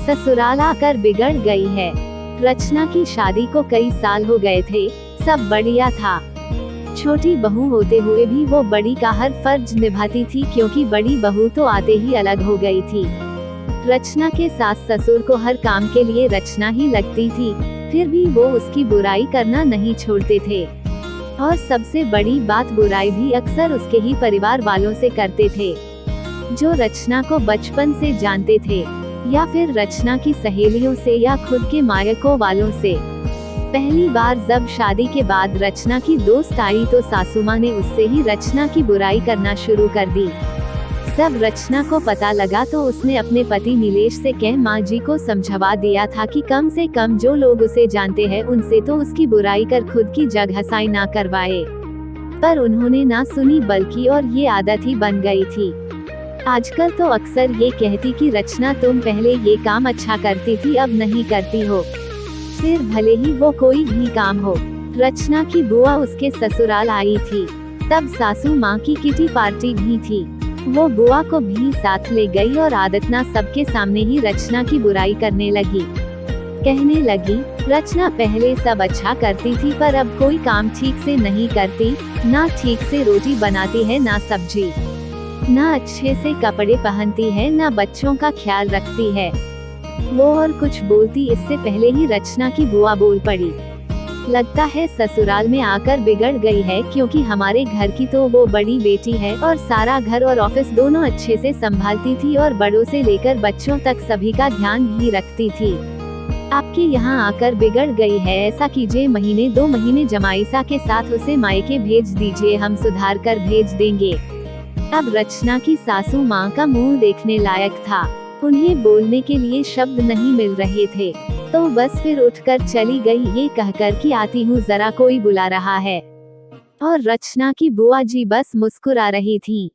ससुराल आकर बिगड़ गई है। रचना की शादी को कई साल हो गए थे, सब बढ़िया था। छोटी बहू होते हुए भी वो बड़ी का हर फर्ज निभाती थी, क्योंकि बड़ी बहू तो आते ही अलग हो गई थी। रचना के सास ससुर को हर काम के लिए रचना ही लगती थी, फिर भी वो उसकी बुराई करना नहीं छोड़ते थे। और सबसे बड़ी बात, बुराई भी अक्सर उसके ही परिवार वालों से करते थे, जो रचना को बचपन से जानते थे, या फिर रचना की सहेलियों से या खुद के मायकों वालों से। पहली बार जब शादी के बाद रचना की दोस्त आई तो सासू माँ ने उससे ही रचना की बुराई करना शुरू कर दी। जब रचना को पता लगा तो उसने अपने पति नीलेश से कह माँ जी को समझवा दिया था कि कम से कम जो लोग उसे जानते हैं उनसे तो उसकी बुराई कर खुद की जग हसाई ना करवाए। पर उन्होंने ना सुनी, बल्कि और ये आदत ही बन गई थी। आजकल तो अक्सर ये कहती कि रचना तुम पहले ये काम अच्छा करती थी, अब नहीं करती हो, फिर भले ही वो कोई भी काम हो। रचना की बुआ उसके ससुराल आई थी, तब सासू माँ की किटी पार्टी भी थी। वो बुआ को भी साथ ले गई और आदतना सबके सामने ही रचना की बुराई करने लगी। कहने लगी, रचना पहले सब अच्छा करती थी, पर अब कोई काम ठीक से नहीं करती, ना ठीक से रोटी बनाती है, ना सब्जी, ना अच्छे से कपड़े पहनती है, ना बच्चों का ख्याल रखती है। वो और कुछ बोलती इससे पहले ही रचना की बुआ बोल पड़ी, लगता है ससुराल में आकर बिगड़ गई है, क्योंकि हमारे घर की तो वो बड़ी बेटी है और सारा घर और ऑफिस दोनों अच्छे से संभालती थी और बड़ों से लेकर बच्चों तक सभी का ध्यान भी रखती थी। आपके यहाँ आकर बिगड़ गई है। ऐसा कीजिए, महीने 2 महीने जमाईसा के साथ उसे मायके भेज दीजिए, हम सुधार कर भेज देंगे। अब रचना की सासू माँ का मुंह देखने लायक था, उन्हें बोलने के लिए शब्द नहीं मिल रहे थे, तो बस फिर उठकर चली गई, ये कहकर कि आती हूँ, जरा कोई बुला रहा है। और रचना की बुआ जी बस मुस्कुरा रही थी।